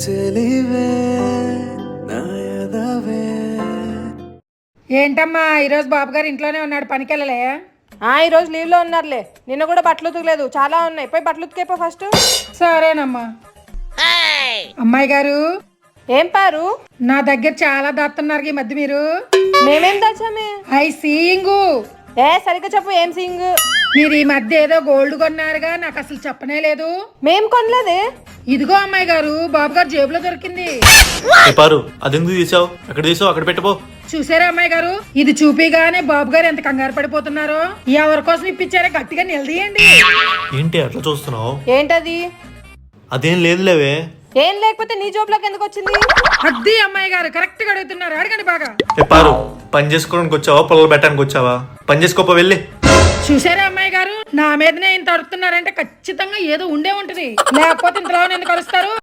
చెలివే నాయదవే. ఏంటమ్మా ఈరోజు బాబు గారు ఇంట్లోనే ఉన్నాడు, పనికి వెళ్ళలే? ఈరోజు లీవ్లో ఉన్నారులే. నిన్న కూడా బట్టలు ఉతకలేదు, చాలా ఉన్నాయి. పోయి బట్టలు ఉతికేపో ఫస్ట్. సరేనమ్మా. అమ్మాయి గారు, ఏం పారు, నా దగ్గర చాలా దాస్తున్నారు ఈ మధ్య మీరు. మేమేం దాచామే? I seeing. సరిగ్గా చెప్పు, ఏం సింగ్? మీరు ఈ మధ్య ఏదో గోల్డ్ కొన్నారుగా, నాకు అసలు చెప్పనే లేదు. మేం కొనలేదే. ఇదిగో అమ్మాయి గారు, బాబు గారు జేబులో దొరికింది. పారు, అదెందుకు తీసావు? ఎక్కడ తీసావు? అక్కడ పెట్టబో. చూసారా అమ్మాయి గారు, ఇది చూపిగానే బాబు గారు ఎంత కంగారు పడిపోతున్నారో. ఎవరి కోసం ఇప్పించారో గట్టిగా నిలదీయండి. ఏంటి అట్లా చూస్తున్నావు? ఏంటది? అదేం లేదులేవే. ఏం లేకపోతే నీ జోబులోకి ఎందుకు వచ్చింది? అద్ది అమ్మాయి గారు, కరెక్ట్ గా అడుగుతున్నారు, అడగండి బాగా. పారు, పని చేసుకోవడానికి వచ్చావా, పొలాలు పెట్టడానికి వచ్చావా? పని చేసుకోపో, వెళ్ళి. చూసారా అమ్మాయి గారు, నా మీదనే ఇంత అడుగుతున్నారంటే ఖచ్చితంగా ఏదో ఉండే ఉంటది, లేకపోతే ఇంతలో ఎందుకు అరుస్తారు?